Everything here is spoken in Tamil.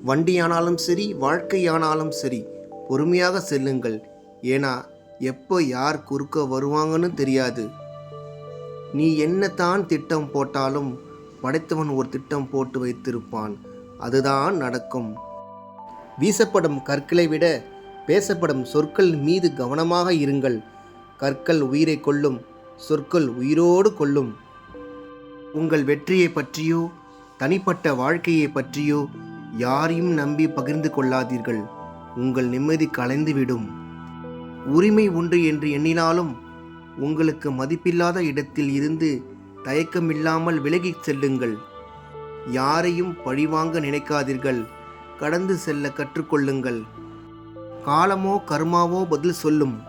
வண்டியானாலும் சரி, வாழ்க்கையானாலும் சரி, பொறுமையாக செல்லுங்கள். ஏன்னா எப்போ யார் குறுக்க வருவாங்கன்னு தெரியாது. நீ என்னதான் திட்டம் போட்டாலும் படைத்தவன் ஒரு திட்டம் போட்டு வைத்திருப்பான். அதுதான் நடக்கும். வீசப்படும் கற்களை விட பேசப்படும் சொற்கள் மீது கவனமாக இருங்கள். கற்கள் உயிரை கொல்லும், சொற்கள் உயிரோடு கொல்லும். உங்கள் வெற்றியை பற்றியோ தனிப்பட்ட வாழ்க்கையை பற்றியோ யாரையும் நம்பி பகிர்ந்து கொள்ளாதீர்கள். உங்கள் நிம்மதி கலைந்துவிடும். உரிமை உண்டு என்று எண்ணினாலும் உங்களுக்கு மதிப்பில்லாத இடத்தில் இருந்து தயக்கமில்லாமல் விலகிச் செல்லுங்கள். யாரையும் பழிவாங்க நினைக்காதீர்கள். கடந்து செல்ல கற்றுக்கொள்ளுங்கள். காலமோ கர்மாவோ பதில் சொல்லும்.